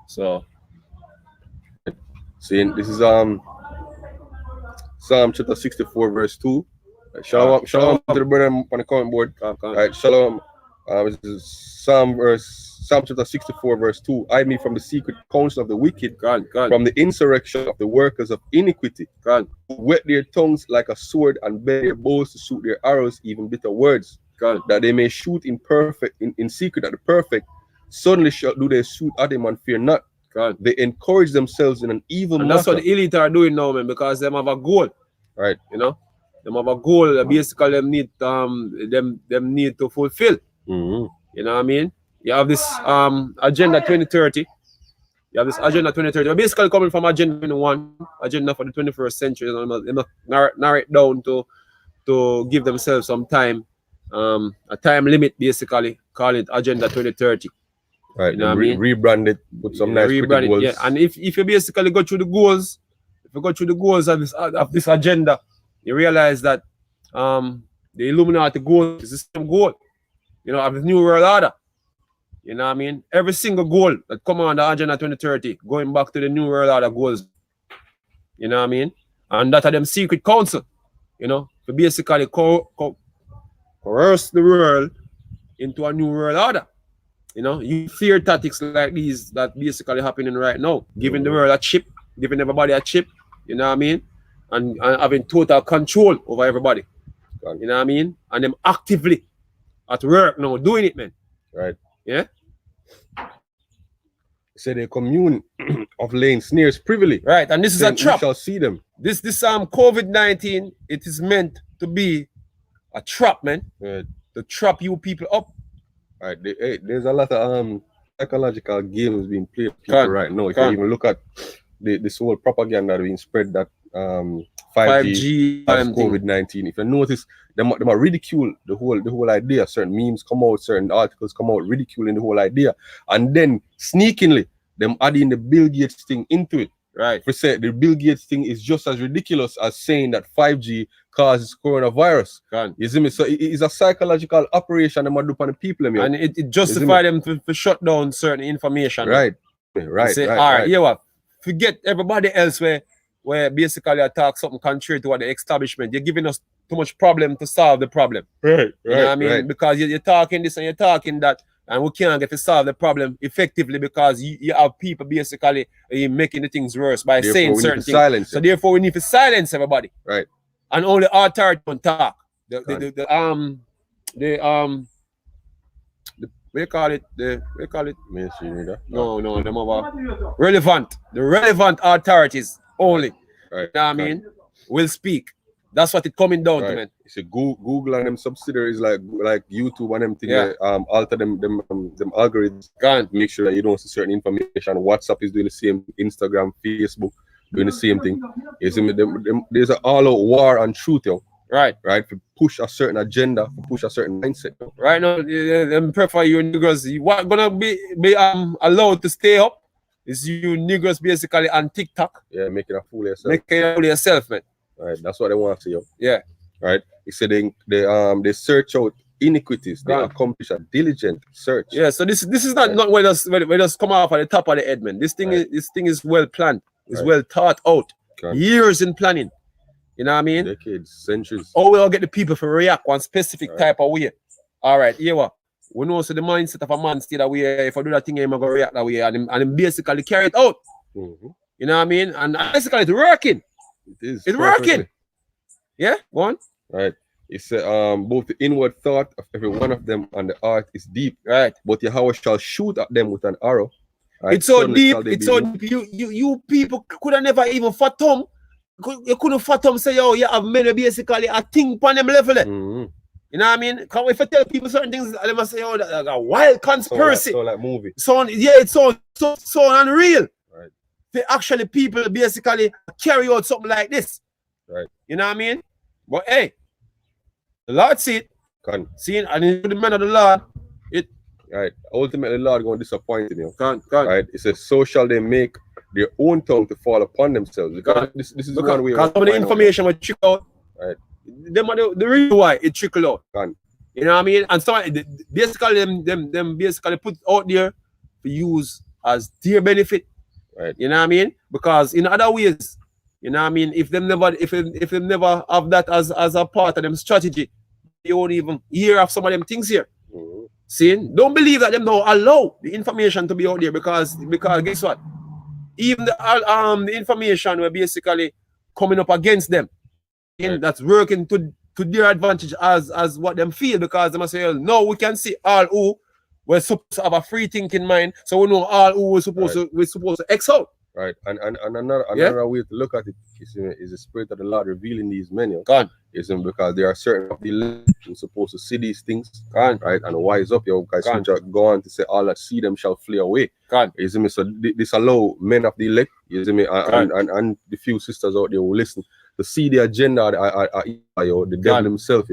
So, seeing this is Psalm chapter 64, verse 2. Shalom to the brother on the comment board. Right, shalom. This is Psalm chapter 64, verse 2. Hide me from the secret counsel of the wicked, from the insurrection of the workers of iniquity, who whet their tongues like a sword and bend their bows to shoot their arrows, even bitter words, that they may shoot in secret at the perfect. Suddenly shall do they shoot at him and fear not. They encourage themselves in an evil matter. That's what the elite are doing now, man, because they have a goal. Right. You know? They have a goal. Basically, them need to fulfill. Mm-hmm. You know what I mean? You have this agenda 2030. You have this agenda 2030. You're basically coming from agenda 21, agenda for the 21st century. You know, they narrow it down to give themselves some time a time limit, basically, call it Agenda 2030. Right. You know what I mean? Rebrand it, put some nice pretty Rebrand it, goals. yeah. And if you basically go through the goals, if you go through the goals of this agenda, you realize that the Illuminati goal is the same goal, you know, of the New World Order. You know what I mean? Every single goal that come on the Agenda 2030, going back to the New World Order goals. You know what I mean? And that are them secret council, you know, to basically coerce the world into a New World Order. You know, you fear tactics like these that basically happening right now, giving the world a chip, giving everybody a chip, you know what I mean? And having total control over everybody. You know what I mean? And them actively at work now doing it, man. Right. Yeah. Say they commune of laying snares privily. Right. And this is a trap. We shall see them. This COVID-19, it is meant to be a trap, man. Right. To trap you people up. Right. There's a lot of psychological games being played right now. If you even look at this whole propaganda being spread that 5G has COVID-19. If you notice, them are ridicule the whole idea. Certain memes come out, certain articles come out ridiculing the whole idea, and then sneakingly them adding the Bill Gates thing into it. Right. For say the Bill Gates thing is just as ridiculous as saying that 5G causes coronavirus. You see me? So it is a psychological operation them do upon the people. And it justifies them to shut down certain information. Right. Right. Say, all right, you know what? Forget everybody else where basically attack something contrary to what the establishment. You're giving us too much problem to solve the problem. Right. You know what I mean? Because you're talking this and you're talking that, and we can't get to solve the problem effectively because you have people basically making the things worse by saying certain things. So therefore we need to silence everybody. Right. And only authority can talk. What do you call it? Mainstream media. No, them over relevant. The relevant authorities only. Right. You know what I mean? Will speak. That's what it coming down to, man. It's a Google and them subsidiaries like YouTube and them things. Alter them algorithms. Make sure that you don't see certain information. WhatsApp is doing the same. Instagram, Facebook doing the same thing. There's an all-out war on truth, yo. Right. To push a certain agenda, to push a certain mindset. Right now, them prefer you niggers. What gonna be allowed to stay up is you niggers basically on TikTok. Yeah, making a fool of yourself. Making a fool of yourself, man. Right, that's what they want to see, yo. Yeah. Right. He said they search out iniquities. They accomplish a diligent search. Yeah. So this is not where just come off at the top of the head, man. This thing is well planned. It's well thought out. Years in planning. You know what I mean? Decades, centuries. Oh, we'll get the people to react one specific type of way. All right, here what? We know so the mindset of a man stay that way. If I do that thing, I'm gonna react that way, and basically carry it out. You know what I mean? And basically it's working. It's working. Yeah, go on. Right. It's both the inward thought of every one of them and the art is deep. Right. But Yahweh shall shoot at them with an arrow. Right? It's so deep. It's so deep. You people could have never even fathom. You couldn't fathom say, yo, you have many basically a thing on them level. You know what I mean? Because if I tell people certain things, they must say, oh, that's a wild conspiracy. So like movie. It's so unreal. Right. The actually people basically carry out something like this. Right. You know what I mean? But hey, the Lord see it. Seeing and the man of the Lord, it. Right. Ultimately, the Lord going to disappoint you. Right. It says, so shall they make their own tongue to fall upon themselves. Because this is one way. Because some of the information will trickle out. Right. The reason why it trickle out. You know what I mean? And some basically them basically put out there to use as their benefit. Right. You know what I mean? Because in other ways, you know what I mean, if them never have that as a part of them strategy, you won't even hear of some of them things here. See? Don't believe that them don't allow the information to be out there because guess what? Even the information were basically coming up against them. That's working to their advantage as what them feel, because they must say, no, we can see all who were supposed to have a free thinking mind, so we know all who we're supposed to X out. Right. And another way to look at it is the spirit of the Lord revealing these men. Because there are certain of the elect who are supposed to see these things, right? And wise up, guys. Go on to say, all that see them shall flee away. You see me? So this allow men of the elect, you see me, and the few sisters out there who listen to see the agenda, the devil himself,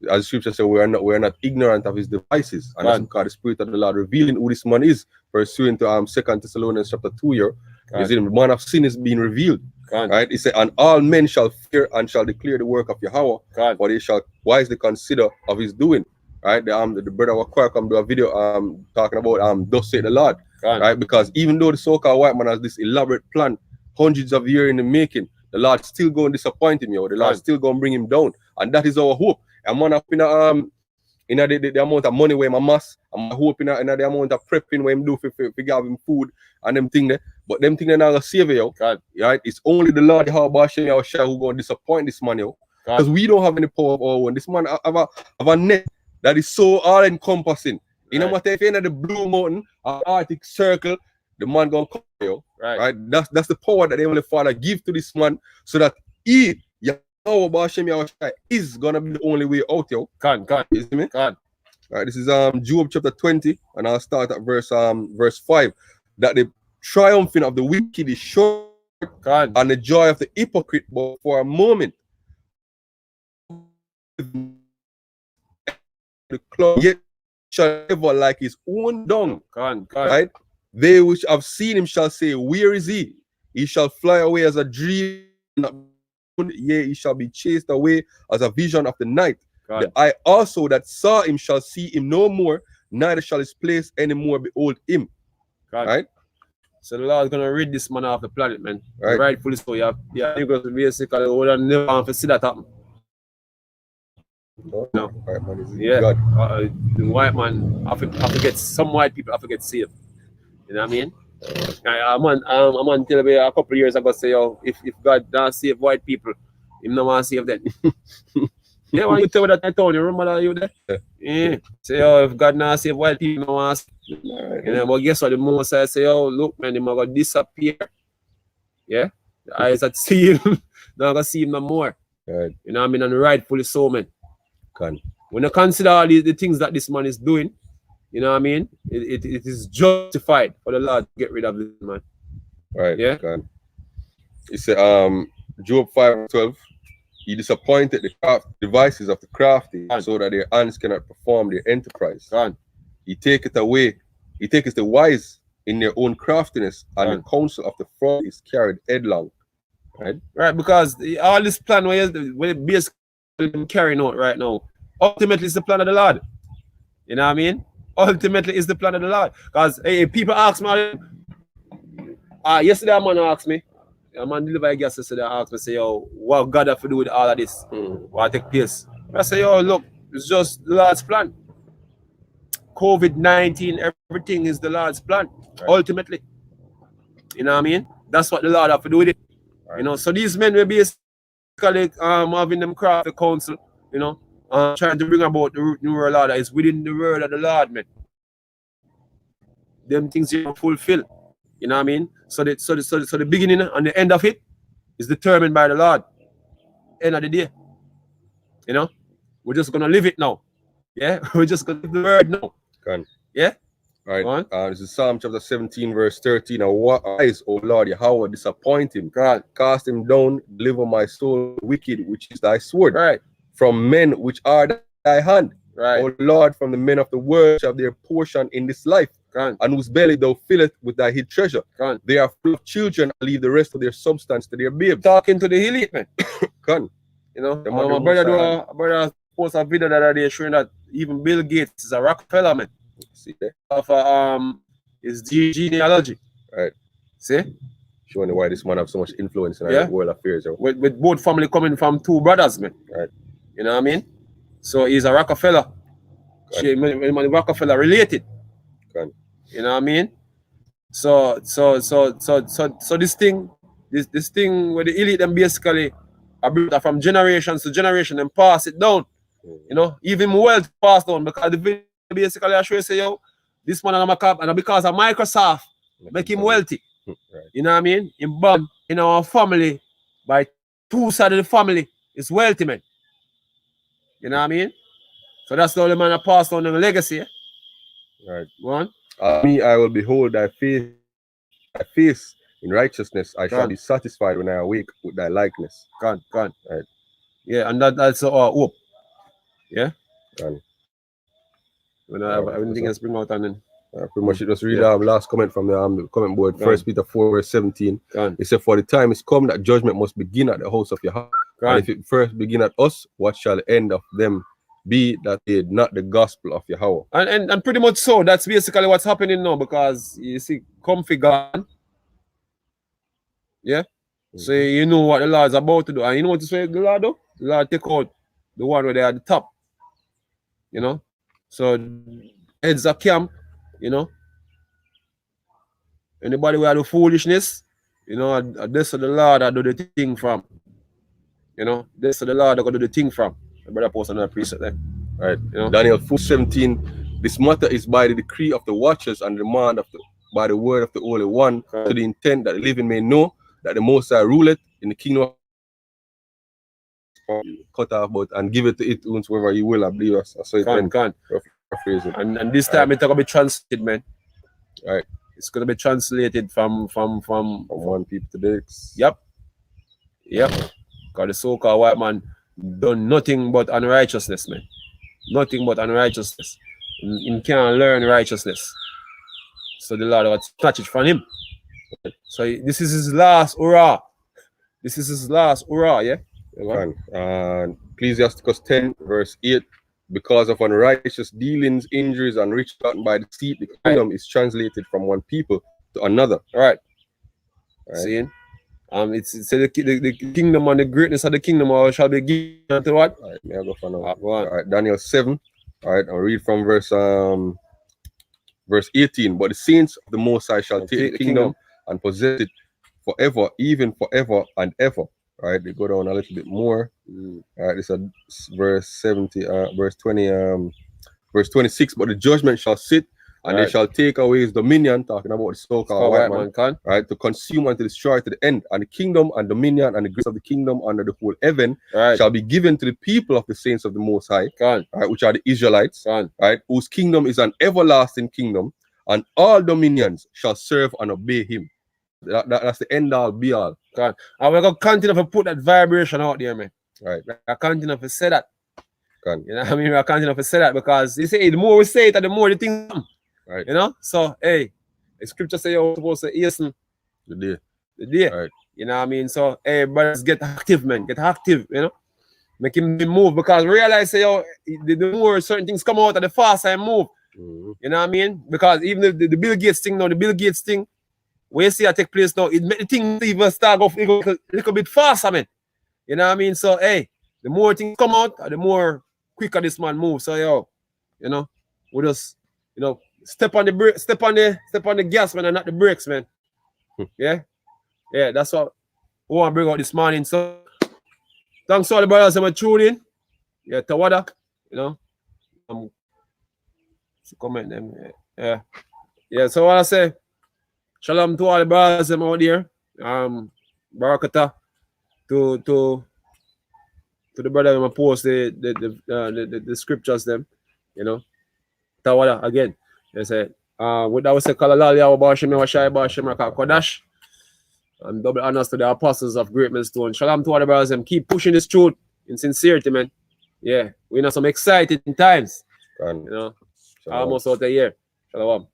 as the scripture says, we are not ignorant of his devices, and that's because the Spirit of the Lord revealing who this man is, pursuant to 2 Thessalonians chapter 2 here. You see, the man of sin is being revealed. Right? He said, and all men shall fear and shall declare the work of Yahweh, for they shall wisely consider of his doing. Right? The brother Wakwar come do a video talking about thus say the Lord. Right? Because even though the so-called white man has this elaborate plan, hundreds of years in the making, the Lord still going to disappoint him, yo. The Lord still going to bring him down. And that is our hope. And man up in the amount of money where my mass, I'm hoping in the amount of prepping where him do for give him food and them thing there. But them thing they're not gonna save you, right? It's only the Lord Yahweh who gonna disappoint this man, yo. Because we don't have any power of our own. This man have a net that is so all encompassing. You know what, if you're in the Blue Mountain or Arctic Circle, the man gonna come, yo. Right? That's the power that the Heavenly Father give to this man, so that he is gonna be the only way out, yo. You see me? Right, this is Job chapter 20, and I'll start at verse 5. That the triumphing of the wicked is short, and the joy of the hypocrite but for a moment. The cloud yet shall ever like his own dung. Right? They which have seen him shall say, where is he? He shall fly away as a dream, yea, he shall be chased away as a vision of the night. The eye also that saw him shall see him no more, neither shall his place any more behold him. Right? So the Lord's gonna rid this man off the planet, man. Rightfully so. Yeah, because basically we would never want to see that happen. No. The white man, I forget some white people, I forget saved. You know what I mean? I'm on tell me a couple of years ago say, yo, if God don't save white people, him no want to save them. Yeah, when you tell me that I told you, remember that you there? Yeah. Say, yo, if God not save white people, no want to. You know, but guess what? The most I say, oh, look, man, they're gonna disappear. Yeah, the eyes that see him, not gonna see him no more. You know what I mean? And rightfully so, man. When you consider all the things that this man is doing, you know what I mean? It is justified for the Lord to get rid of this man. Right. Yeah. He said, Job 5:12. He disappointed the craft devices of the crafty, so that their hands cannot perform their enterprise. He taketh away, he taketh the wise in their own craftiness, and the counsel of the fraud is carried headlong. Right, because all this plan we're basically carrying out right now, ultimately it's the plan of the Lord. You know what I mean? Ultimately it's the plan of the Lord. Because people ask me, yesterday a man asked me, a man deliver a gas yesterday asked me, say, yo, what God have to do with all of this? What take place? I say, yo, look, it's just the Lord's plan. COVID-19, everything is the Lord's plan, ultimately. You know what I mean? That's what the Lord have to do with it. You know, so these men will basically having them craft the council, you know, trying to bring about the new world order is within the word of the Lord, man. Them things you fulfill. You know what I mean? So the beginning and the end of it is determined by the Lord. End of the day. You know? We're just gonna live it now. Yeah? We're just gonna live the word now. Yeah? All right. This is Psalm chapter 17, verse 13. Now, what eyes, O Lord, Yahweh, disappoint him. Cast him down, deliver my soul, wicked, which is thy sword. From men which are thy hand. O Lord, from the men of the world shall their portion in this life. And whose belly thou fillest with thy hid treasure. They are full of children, and leave the rest of their substance to their babes. Talking to the elite, man. You know, my brother posted a video the other day showing that even Bill Gates is a Rockefeller, man. See there? Of his genealogy. See? Showing why this man have so much influence in our world affairs. With both family coming from two brothers, man. You know what I mean? So he's a Rockefeller. Rockefeller related. You know what I mean? So this thing where the elite them basically are built from generations to generation and pass it down. You know, even wealth passed down, because the video basically I show you say, yo, this man and and because of Microsoft make him wealthy. You know what I mean? In born in our family by two sides of the family is wealthy, man. You know what I mean? So that's the only man that passed on the legacy. One. Me, I will behold thy face in righteousness. I shall be satisfied when I awake with thy likeness. Yeah, and that's our hope. Yeah. And When I have anything else bring out and then. pretty much it just read last comment from the comment board. Go 1 on. Peter 4 verse 17. Go on. It said, "For the time is come that judgment must begin at the house of your house. Go And on. if it first begin at us, what shall the end of them be that they not the gospel of Yahweh?" And pretty much so. That's basically what's happening now, because you see, comfy gone. Yeah. So you know what the Lord's about to do. And you know what the Lord do? The Lord take out the one where they are at the top. You know? So heads of camp, you know. Anybody who had the foolishness, you know, this is the Lord that do the thing from. You know, this is the Lord that gonna do the thing from. The brother post another preset there. Right. You know? Daniel 4:17. This matter is by the decree of the watchers and demand of by the word of the Holy One, to the intent that the living may know that the Most High ruleth in the kingdom of cut off but and give it to it whosoever you will, I believe. So it Can. And this time it's gonna be translated, man. Right. It's gonna be translated from one people to the next. Yep. Because the so-called white man done nothing but unrighteousness, man. Nothing but unrighteousness. He can't learn righteousness. So the Lord will snatch it from him. So this is his last hurrah. This is his last hurrah, yeah? And Ecclesiasticus 10 verse 8. Because of unrighteous dealings, injuries, and riches gotten by deceit, the kingdom is translated from one people to another. Right. Seeing? It's the kingdom and the greatness of the kingdom shall be given to what? All right, may I go for now? Go on. All right, Daniel 7. All right, I'll read from verse 18. But the saints of the Most High shall take the kingdom and possess it forever, even forever and ever. All right, they go down a little bit more. All right, this is verse 70, verse 20, verse 26. But the judgment shall sit, and they shall take away his dominion, talking about the so-called white man, right, to consume and to destroy to the end. And the kingdom and dominion and the grace of the kingdom under the whole heaven shall be given to the people of the saints of the Most High, right, which are the Israelites, right, whose kingdom is an everlasting kingdom, and all dominions shall serve and obey him. That's the end all be all. And we're going to continue to put that vibration out there, man. Right. We're continue to say that. You know what I mean? We're continue to say that, because you say the more we say it, the more the thing come. Right. You know? So, hey, the scripture say you're supposed to hasten the day. Right. You know what I mean? So, hey, brothers, get active, man. Get active, you know? Make him move, because realize, say, yo, the more certain things come out, the faster I move. You know what I mean? Because even the Bill Gates thing now, we see it take place now, it make the thing even start go a little bit faster, man. You know what I mean? So, hey, the more things come out, the more quicker this man moves. So, yo, you know, we just, you know, step on the gas, man, and not the brakes, man. Yeah, that's what we want to bring out this morning. So, thanks to all the brothers that were tuning in. Yeah, Tawada, you know, comment them. Yeah. So what I say, shalom to all the brothers them out there. Barakata to the brother who post the scriptures them, you know. Tawada again. They say, with that we say Kalalali Awabashim Washai Bashim Kodash. And double honors to the apostles of Great Millstone. Shalom to all the brothers them. Keep pushing this truth in sincerity, man. Yeah, we're in some exciting times. You know, almost out a year. Shalom.